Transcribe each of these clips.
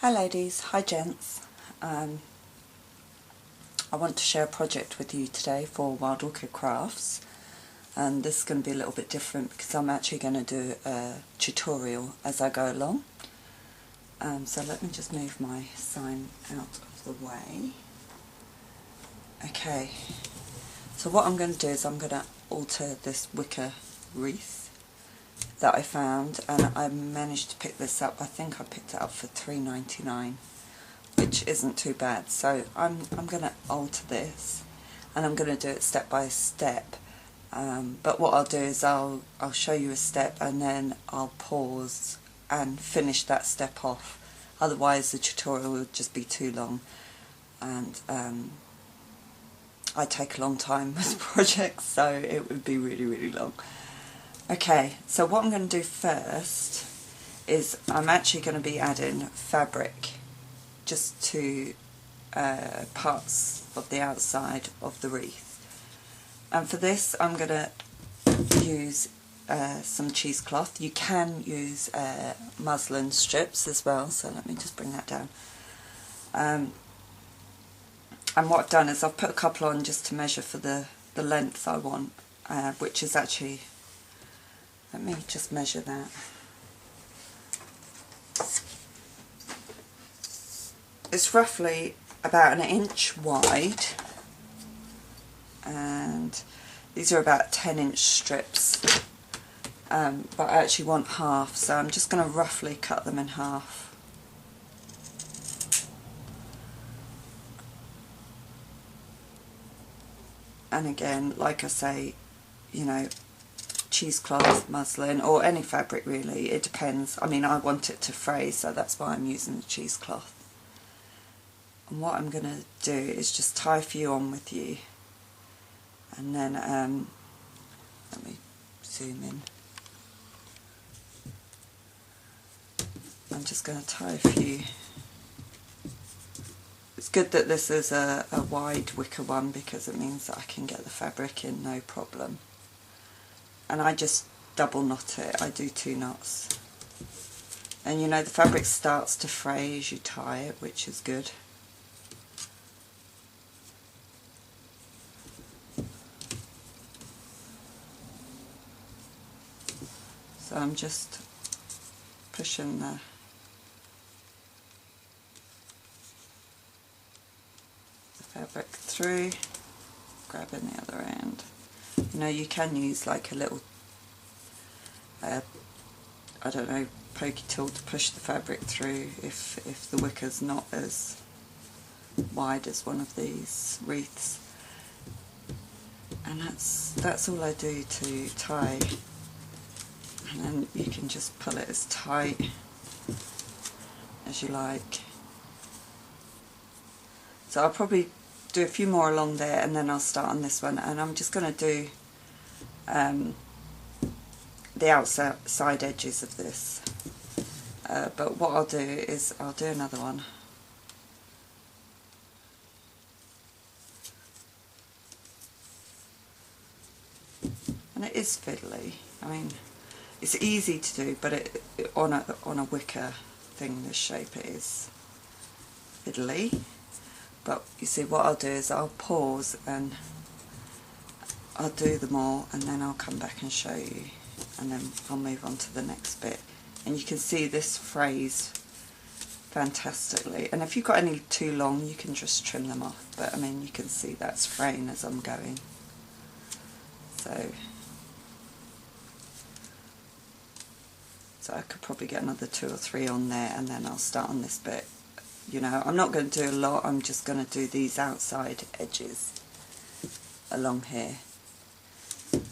Hi ladies, hi gents. I want to share a project with you today for Wild Orchid Crafts, and this is going to be a little bit different because I'm actually going to do a tutorial as I go along. So let me just move my sign out of the way. Okay, so what I'm going to do is I'm going to alter this wicker wreath that I found, and I managed to pick this up. I think I picked it up for $3.99, which isn't too bad. So I'm going to alter this, and I'm going to do it step by step. But what I'll do is I'll show you a step, and then I'll pause and finish that step off. Otherwise the tutorial would just be too long, and I take a long time with projects, so it would be really long. Okay, so what I'm going to do first is I'm actually going to be adding fabric just to parts of the outside of the wreath. And for this I'm going to use some cheesecloth. You can use muslin strips as well, so let me just bring that down. And what I've done is I've put a couple on just to measure for the length I want, which is actually, let me just measure that. It's roughly about 1 inch wide, and these are about 10-inch strips, but I actually want half, so I'm just going to roughly cut them in half. And again, like I say, you know, cheesecloth, muslin, or any fabric really, it depends. I mean, I want it to fray, so that's why I'm using the cheesecloth. And what I'm going to do is just tie a few on with you, and then let me zoom in. I'm just going to tie a few. It's good that this is a wide wicker one, because it means that I can get the fabric in no problem. And I just double knot it. I do 2 knots. And you know, the fabric starts to fray as you tie it, which is good. So I'm just pushing the fabric through, grabbing the other end. You know, you can use like a little, I don't know, pokey tool to push the fabric through if the wicker's not as wide as one of these wreaths. And that's all I do to tie, and then you can just pull it as tight as you like. So I'll probably do a few more along there, and then I'll start on this one, and I'm just going to do the outside edges of this, but what I'll do is I'll do another one. And it is fiddly. I mean, it's easy to do, but on a wicker thing this shape, it is fiddly. But you see, what I'll do is I'll pause and I'll do them all, and then I'll come back and show you, and then I'll move on to the next bit. And you can see this frays fantastically, and if you've got any too long you can just trim them off, but I mean, you can see that's fraying as I'm going. So I could probably get another 2 or 3 on there, and then I'll start on this bit. You know, I'm not going to do a lot, I'm just going to do these outside edges along here.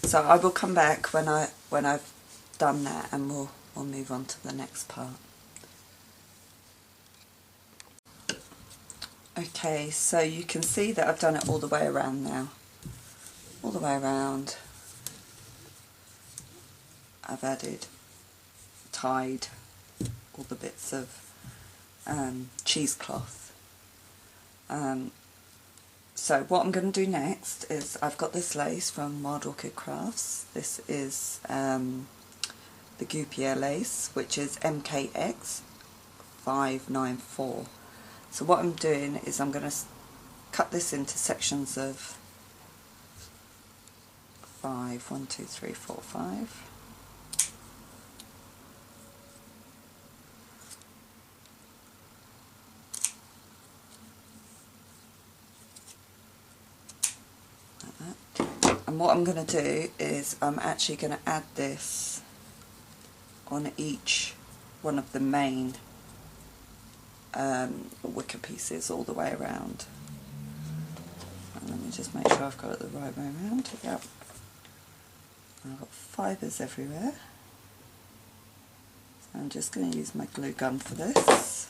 So I will come back when I've done that, and we'll move on to the next part. Okay, so you can see that I've done it all the way around now. All the way around. I've tied all the bits of cheesecloth. So what I'm going to do next is, I've got this lace from Wild Orchid Crafts. This is the guipure lace, which is MKX 594. So what I'm doing is I'm going to cut this into sections of 5. 1, 2, 3, 4, 5. And what I'm going to do is I'm actually going to add this on each one of the main wicker pieces all the way around. And let me just make sure I've got it the right way around. Yep. I've got fibres everywhere. So I'm just going to use my glue gun for this.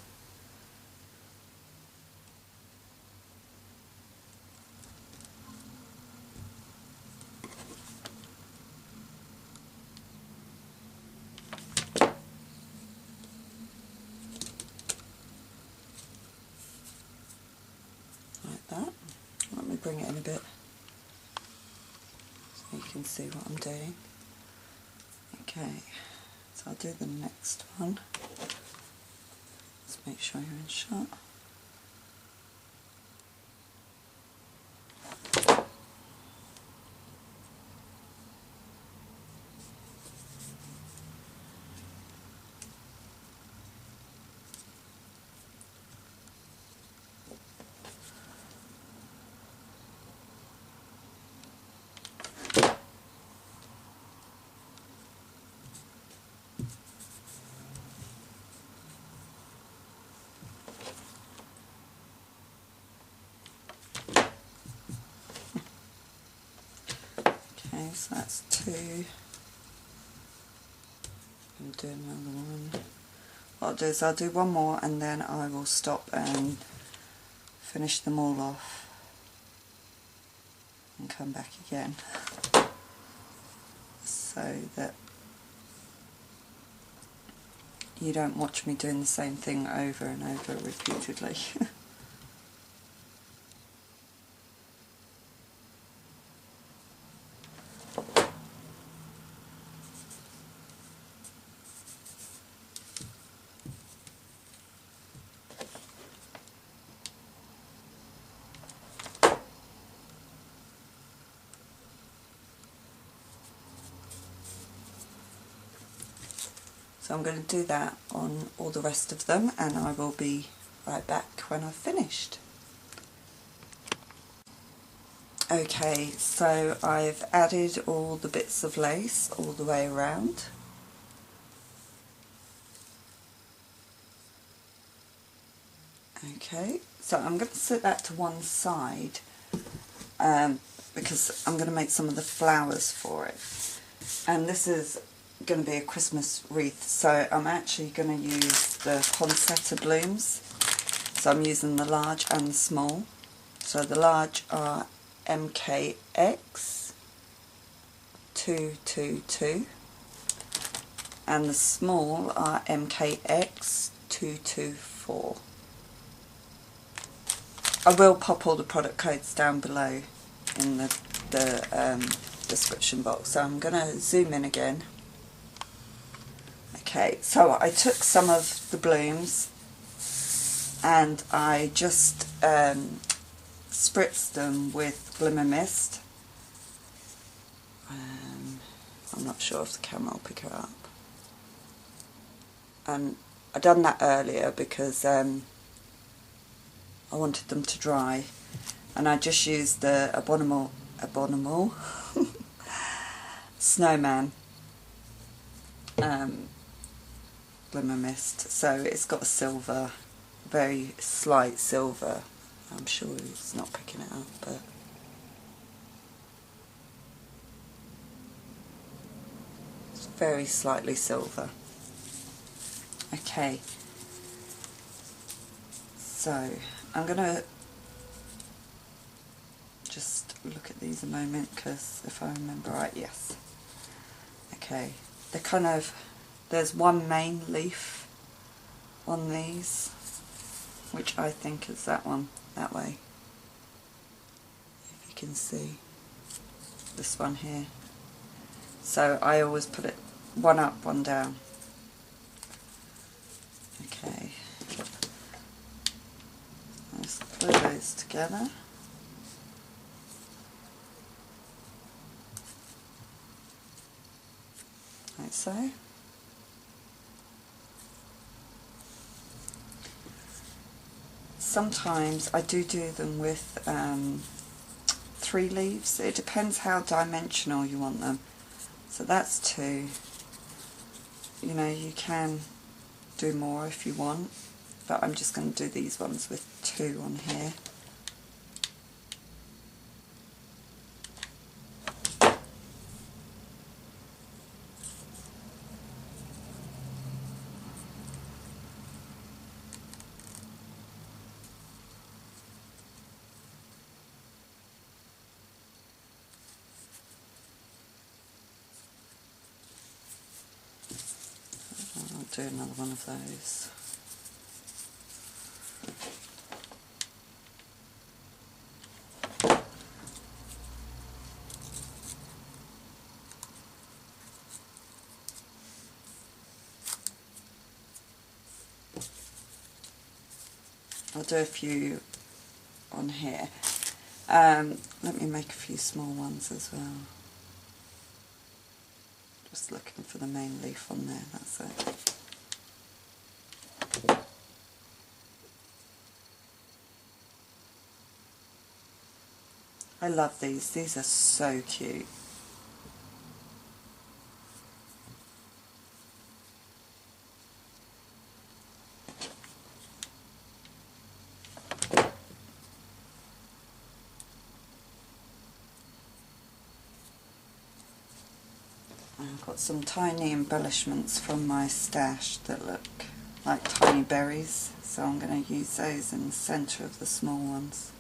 That. Let me bring it in a bit so you can see what I'm doing. Okay, so I'll do the next one. Let's make sure you're in shot. Okay, so that's 2. I'll do another one. What I'll do is I'll do one more and then I will stop and finish them all off and come back again, so that you don't watch me doing the same thing over and over repeatedly. So I'm going to do that on all the rest of them and I will be right back when I've finished. Okay, so I've added all the bits of lace all the way around. Okay, so I'm going to set that to one side because I'm going to make some of the flowers for it. And this is going to be a Christmas wreath, so I'm actually going to use the Poinsettia blooms. So I'm using the large and the small. So the large are MKX 222 and the small are MKX 224. I will pop all the product codes down below in the description box. So I'm going to zoom in again. Okay, so I took some of the blooms and I just spritzed them with glimmer mist. I'm not sure if the camera will pick it up. And I done that earlier because I wanted them to dry, and I just used the abominable snowman glimmer mist. So it's got a silver, very slight silver. I'm sure it's not picking it up, but it's very slightly silver. Okay, so I'm going to just look at these a moment, because if I remember right, yes. Okay, they're kind of, there's one main leaf on these, which I think is that one, that way. If you can see this one here. So I always put it one up, one down. Okay, glue those together. Like so. Sometimes I do them with 3 leaves. It depends how dimensional you want them. So that's 2. You know, you can do more if you want, but I'm just going to do these ones with 2 on here. I'll do another one of those. I'll do a few on here. Let me make a few small ones as well. Just looking for the main leaf on there, that's it. I love these are so cute. I've got some tiny embellishments from my stash that look like tiny berries, so I'm going to use those in the centre of the small ones.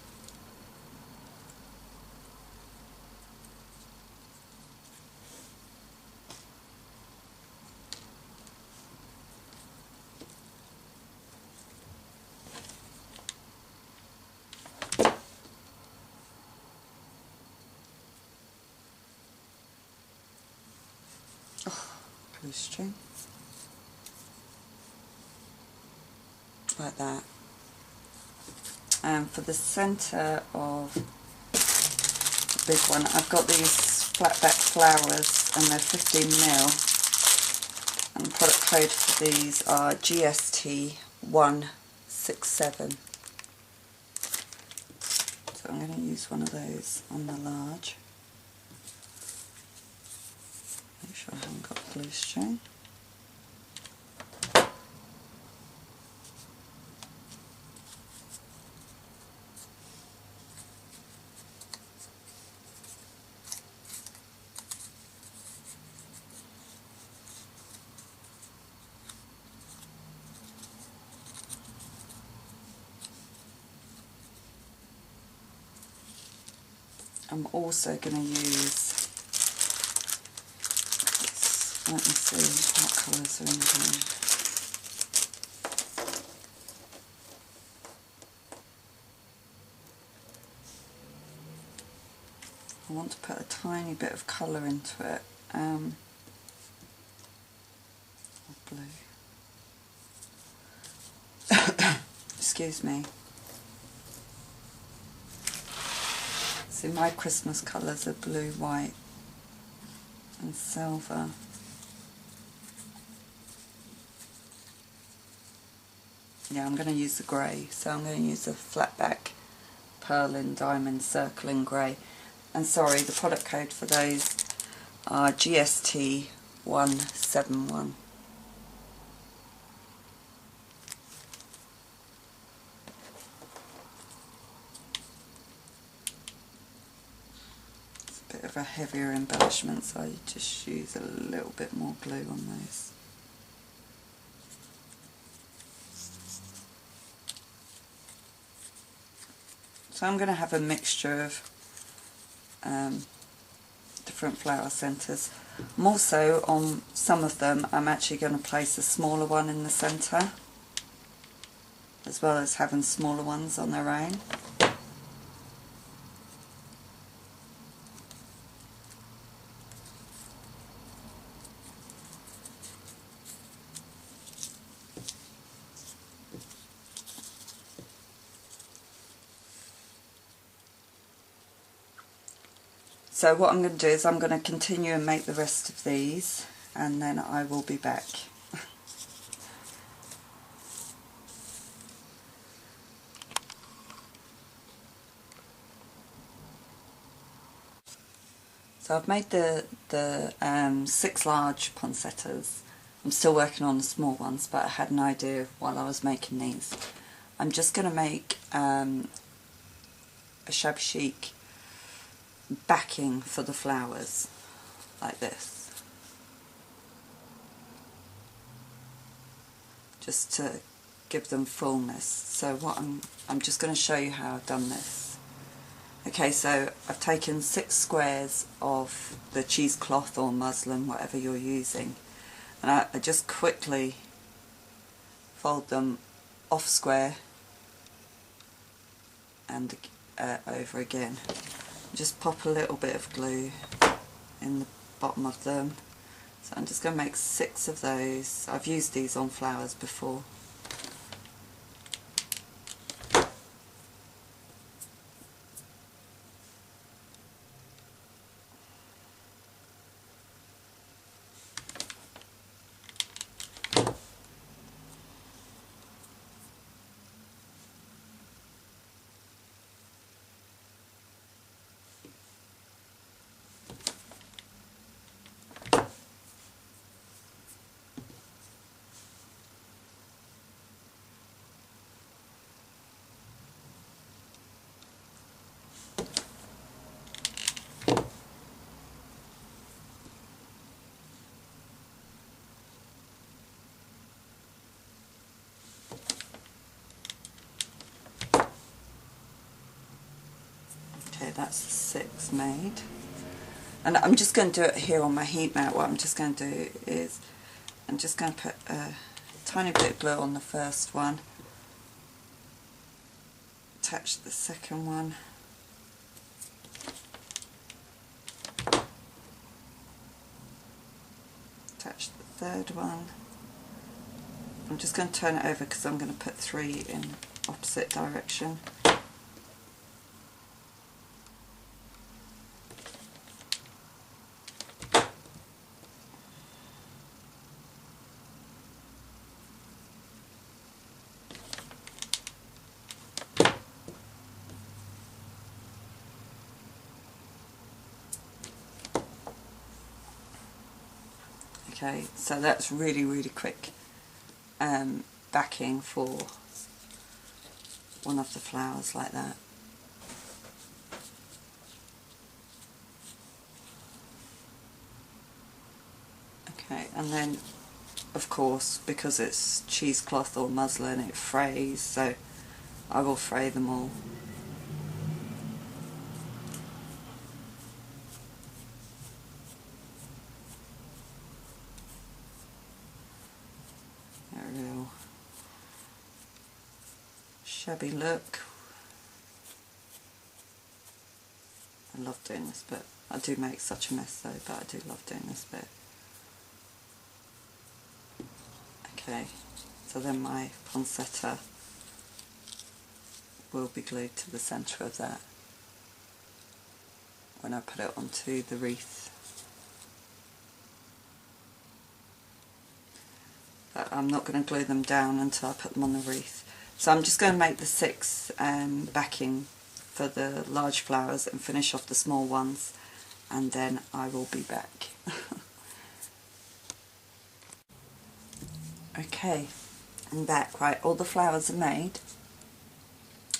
Blue string, like that. And for the centre of the big one, I've got these flat back flowers, and they're 15mm, and the product code for these are GST 167. So I'm going to use one of those on the large. Make sure I haven't got blue string. I'm also going to use, let me see what colours are in here. I want to put a tiny bit of colour into it. Blue. Excuse me. See, my Christmas colours are blue, white and silver. Yeah, I'm going to use the grey, so I'm going to use a flat back pearl and diamond circle in grey. And sorry, the product code for those are GST 171. Bit of a heavier embellishment, so I just use a little bit more glue on those. So I'm going to have a mixture of different flower centres. More so on some of them I'm actually going to place a smaller one in the centre, as well as having smaller ones on their own. So what I'm going to do is I'm going to continue and make the rest of these, and then I will be back. So I've made the 6 large poinsettias. I'm still working on the small ones, but I had an idea while I was making these. I'm just going to make a shabby chic backing for the flowers, like this, just to give them fullness. So what I'm just going to show you how I've done this. Okay, so I've taken 6 squares of the cheesecloth or muslin, whatever you're using, and I just quickly fold them off square and over again. Just pop a little bit of glue in the bottom of them. So I'm just going to make 6 of those. I've used these on flowers before. Okay, that's 6 made. And I'm just going to do it here on my heat mat. What I'm just going to do is I'm just going to put a tiny bit of glue on the first one, attach the second one, attach the third one. I'm just going to turn it over because I'm going to put 3 in opposite direction. Okay, so that's really quick backing for one of the flowers like that. Okay, and then of course, because it's cheesecloth or muslin, it frays, so I will fray them all. A real shabby look. I love doing this bit. I do make such a mess though, but I do love doing this bit. Okay, so then my poinsettia will be glued to the centre of that when I put it onto the wreath. But I'm not going to glue them down until I put them on the wreath. So I'm just going to make the 6 backing for the large flowers and finish off the small ones, and then I will be back. Okay, I'm back. Right, all the flowers are made,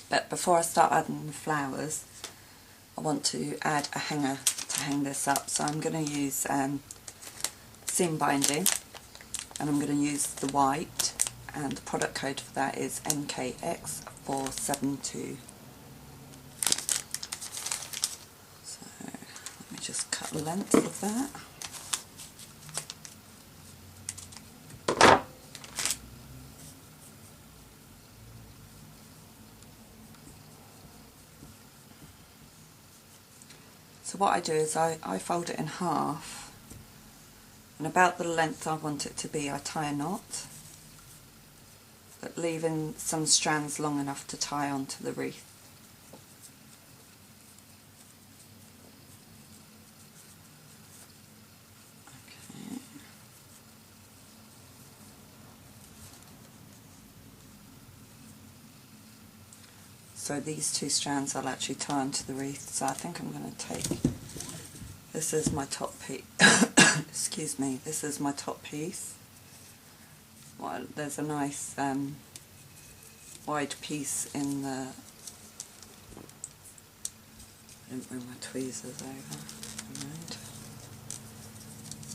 but before I start adding the flowers I want to add a hanger to hang this up. So I'm going to use seam binding, and I'm going to use the white, and the product code for that is MKX472. So let me just cut the length of that. So what I do is I fold it in half, and about the length I want it to be I tie a knot, but leaving some strands long enough to tie onto the wreath. So these two strands I'll actually tie onto the wreath. So I think I'm going to take, this is my top piece, excuse me, this is my top piece. Well, there's a nice wide piece in the, I didn't bring my tweezers over. Right.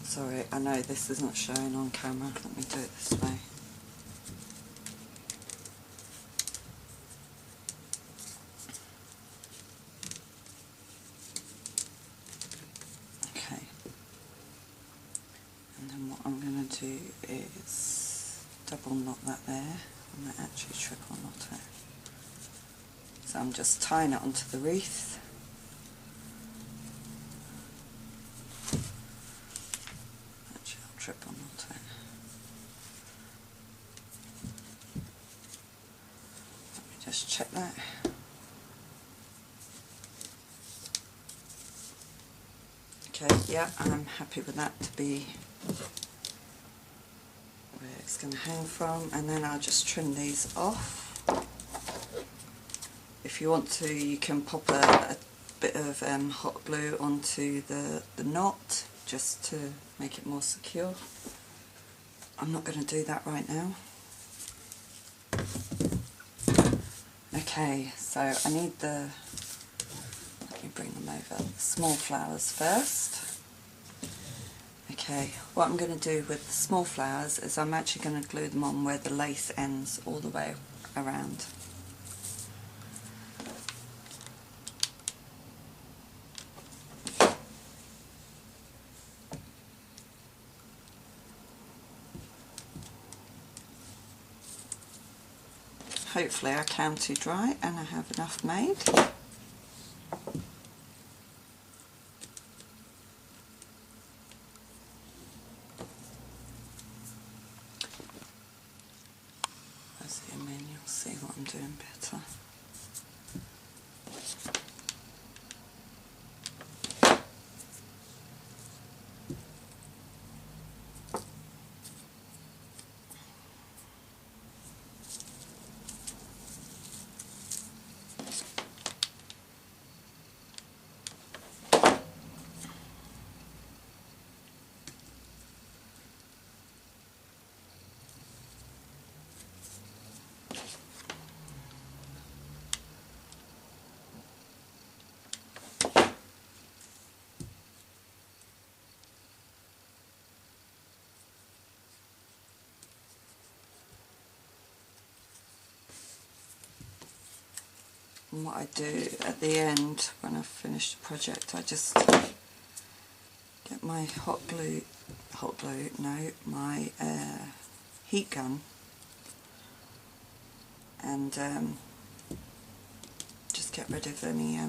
Sorry, I know this is not showing on camera, let me do it this way. Okay, and then what I'm going to do is double knot that there, and then actually triple knot it. So I'm just tying it onto the wreath. Actually I'll triple knot it. Let me just check that. Okay, yeah, I'm happy with that to be where it's going to hang from, and then I'll just trim these off. If you want to, you can pop a bit of hot glue onto the knot just to make it more secure. I'm not going to do that right now. Okay, so I need the, let me bring them over, the small flowers first. Okay, what I'm going to do with the small flowers is I'm actually going to glue them on where the lace ends all the way around. Hopefully I county dry and I have enough made. Zoom in, you'll see what I'm doing better. And what I do at the end, when I've finished the project, I just get my my heat gun, and just get rid of any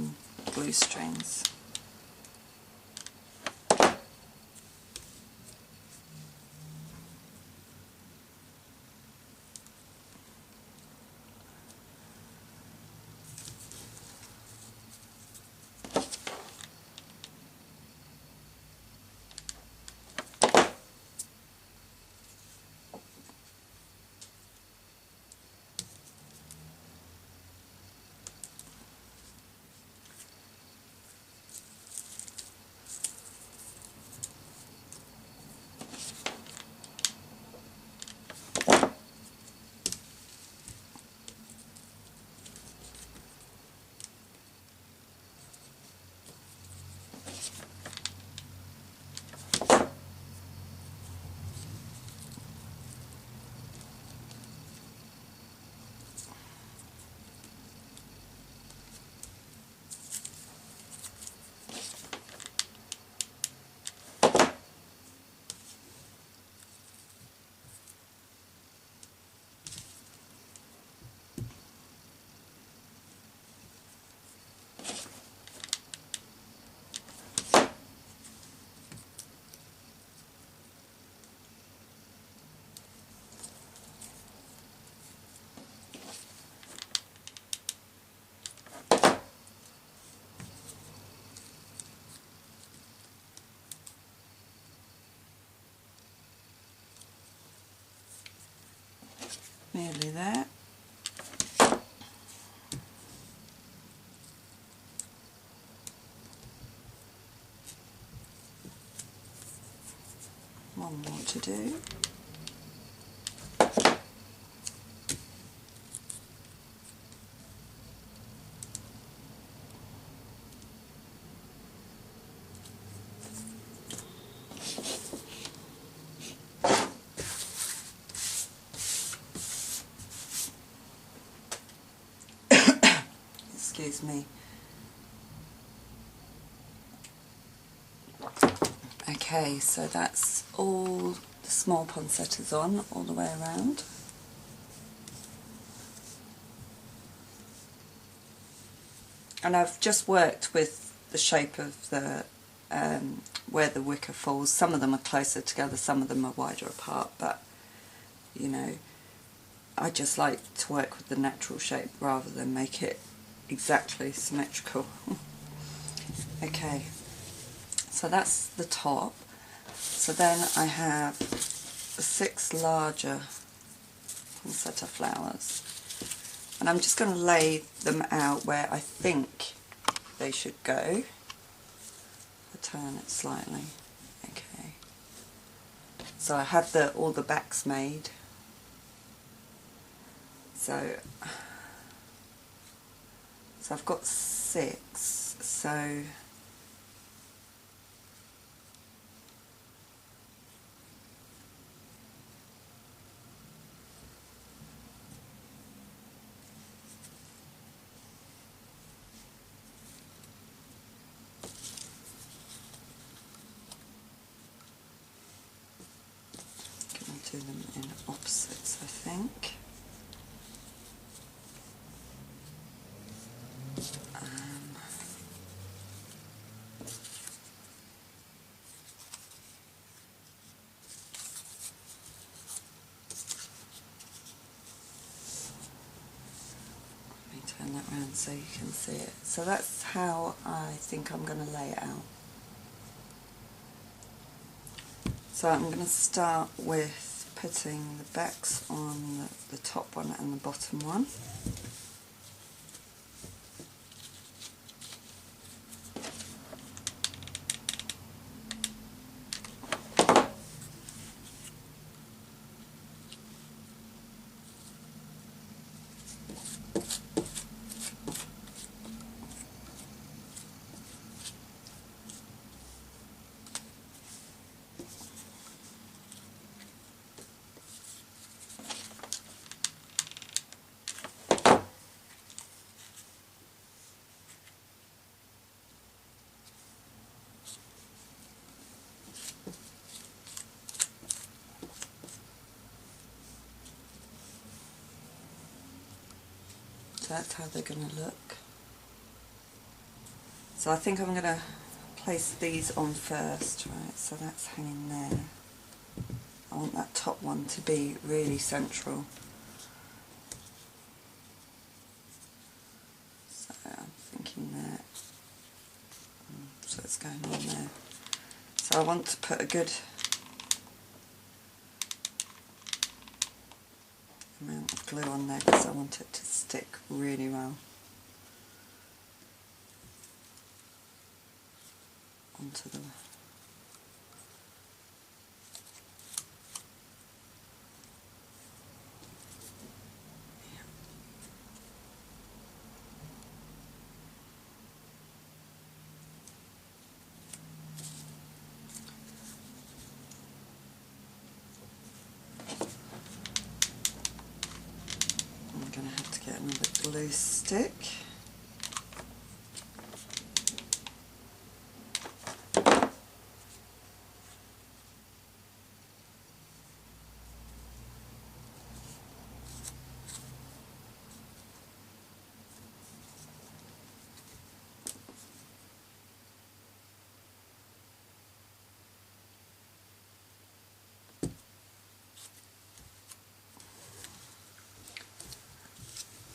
glue strings. Nearly there. one more to do. Excuse me. Okay, so that's all the small poinsettias on all the way around. And I've just worked with the shape of the where the wicker falls. Some of them are closer together, some of them are wider apart, but you know, I just like to work with the natural shape rather than make it exactly symmetrical. Okay, so that's the top. So then I have the 6 larger poinsettia flowers, and I'm just going to lay them out where I think they should go. I'll turn it slightly. Okay, so I have all the backs made. So I've got 6, so I'm going to do them in opposites, I think. Turn that round so you can see it. So that's how I think I'm going to lay it out. So I'm going to start with putting the backs on the top one and the bottom one. So that's how they're going to look. So I think I'm going to place these on first, right? So that's hanging there. I want that top one to be really central. So I'm thinking that. So it's going on there. So I want to put a good amount of glue on there because I want it to stick really well onto the I'm going to have to get another glue stick.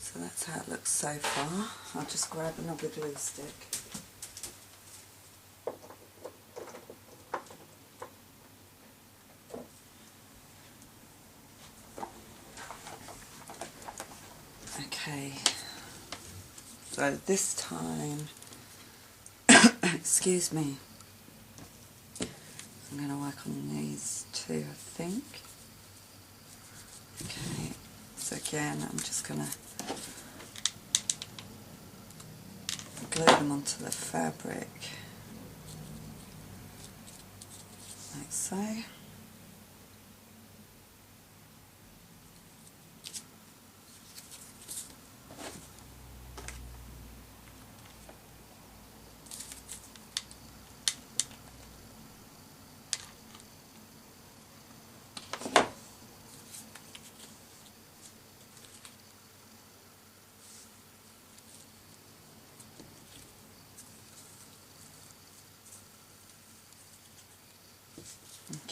So that's how it looks so far. I'll just grab another glue stick. Okay, so this time, excuse me, I'm going to work on these two, I think. Okay, so again I'm just going to glue them onto the fabric, like so.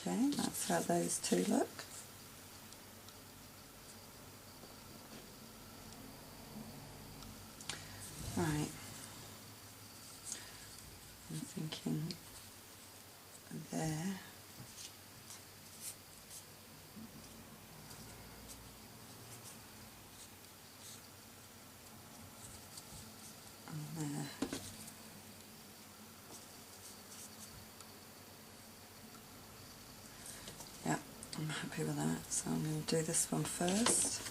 Okay, that's how those two look. Right, I'm thinking there. And there. Yeah, I'm happy with that, so I'm going to do this one first.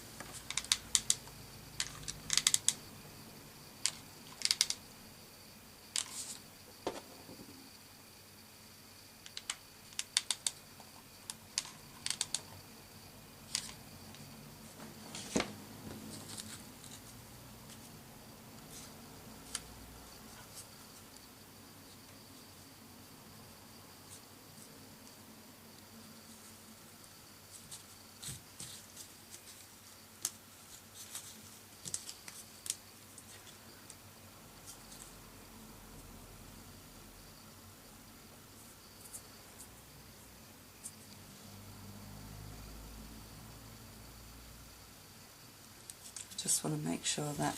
Just want to make sure that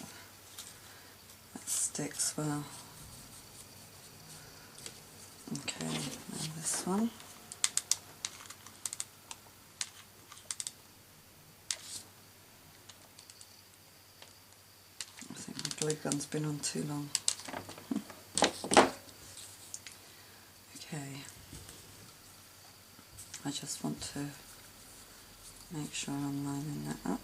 sticks well. Okay, now this one. I think my glue gun's been on too long. Okay, I just want to make sure I'm lining that up.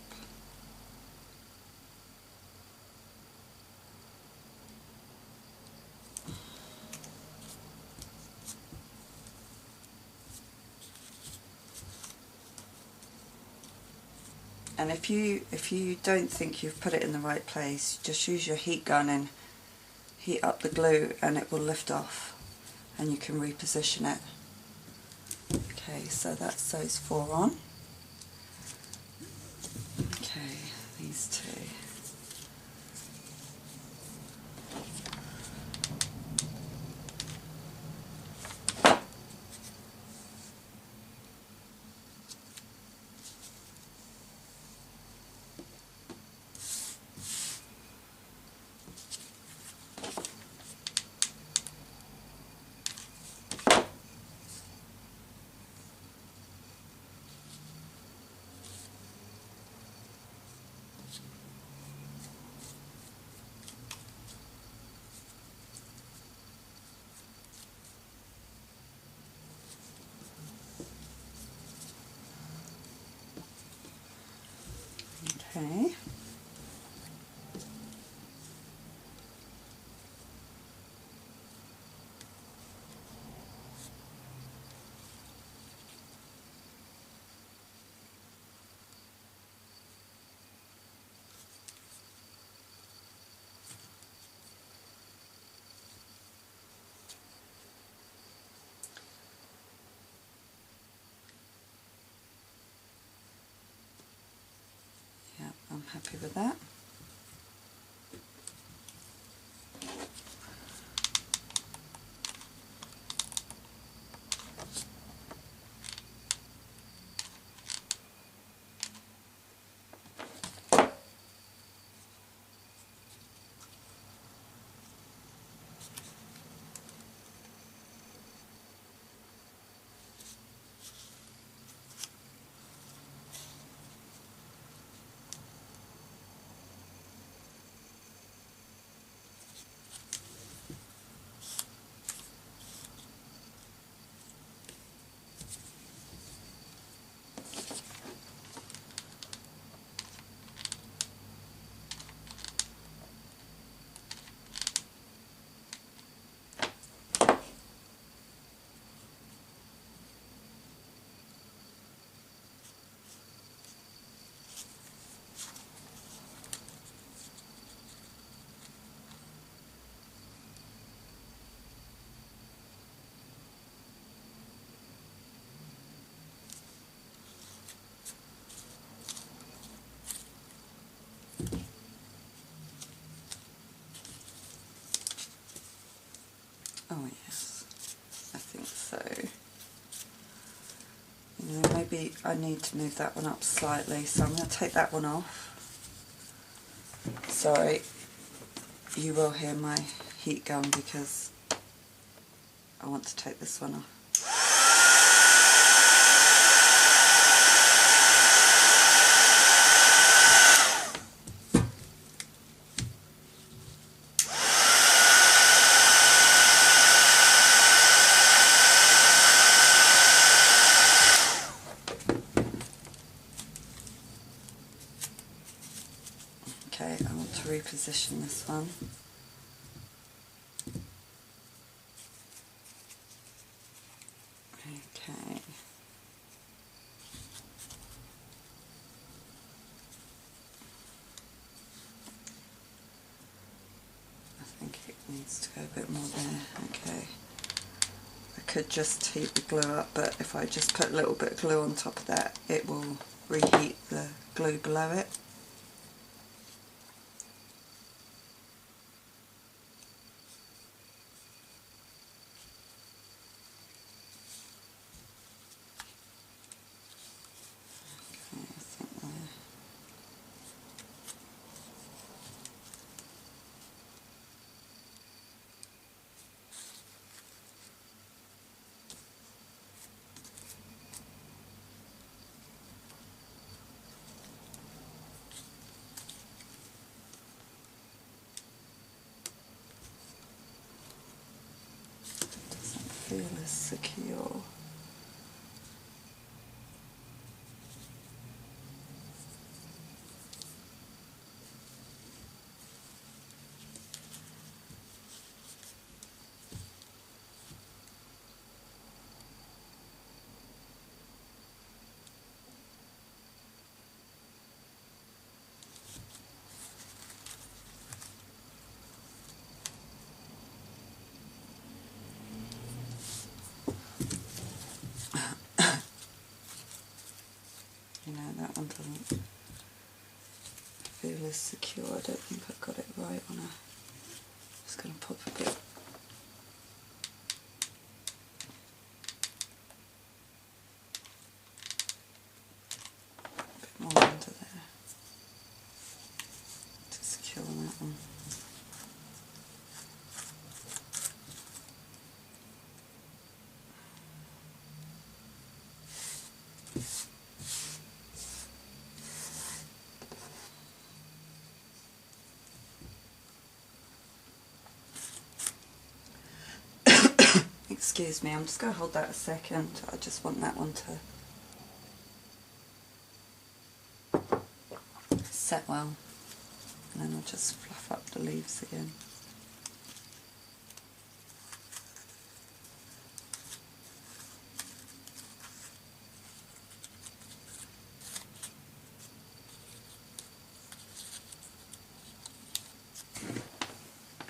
And if you don't think you've put it in the right place, just use your heat gun and heat up the glue and it will lift off and you can reposition it. Okay, so that's those four on. Okay, these two. Okay. Yeah, I'm happy with that. maybe I need to move that one up slightly, so I'm going to take that one off. Sorry, you will hear my heat gun because I want to take this one off. Okay, I want to reposition this one. Okay. I think it needs to go a bit more there. Okay. I could just heat the glue up, but if I just put a little bit of glue on top of that, it will reheat the glue below it. Feel as secure. You know, that one doesn't feel as secure. I don't think I've got it right on her. Just going to pop a bit. More under there to secure that one. Excuse me, I'm just going to hold that a second. I just want that one to set well, and then I'll just fluff up the leaves again.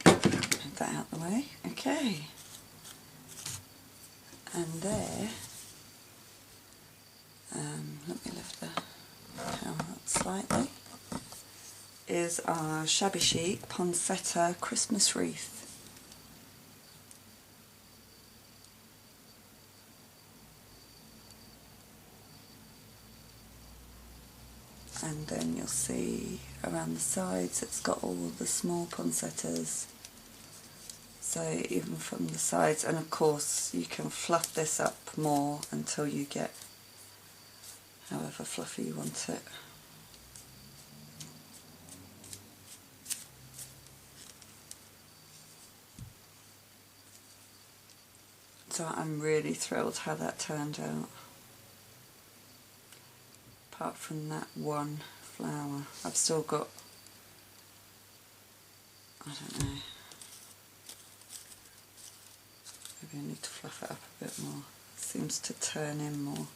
Move that out the way. Okay. And there, let me lift the camera up slightly, is our shabby chic Poinsettia Christmas wreath. And then you'll see around the sides it's got all the small poinsettias. So even from the sides, and of course you can fluff this up more until you get however fluffy you want it. So I'm really thrilled how that turned out. Apart from that one flower, I've still got, I don't know, maybe I need to fluff it up a bit more. It seems to turn in more.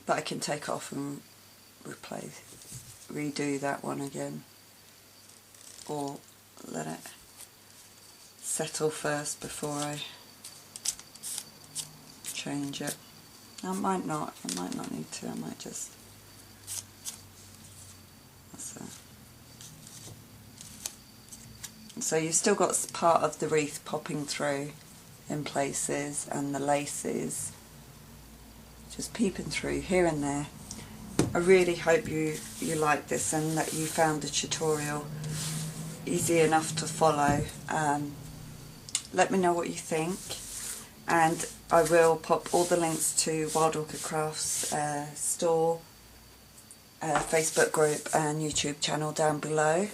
But I can take off and redo that one again. Or let it settle first before I change it. I might not need to, I might just, so you've still got part of the wreath popping through in places, and the laces just peeping through here and there. I really hope you like this and that you found the tutorial easy enough to follow. Let me know what you think, and I will pop all the links to Wild Orchid Crafts store, Facebook group and YouTube channel down below,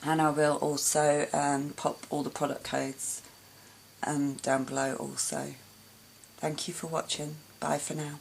and I will also pop all the product codes down below also. Thank you for watching. Bye for now.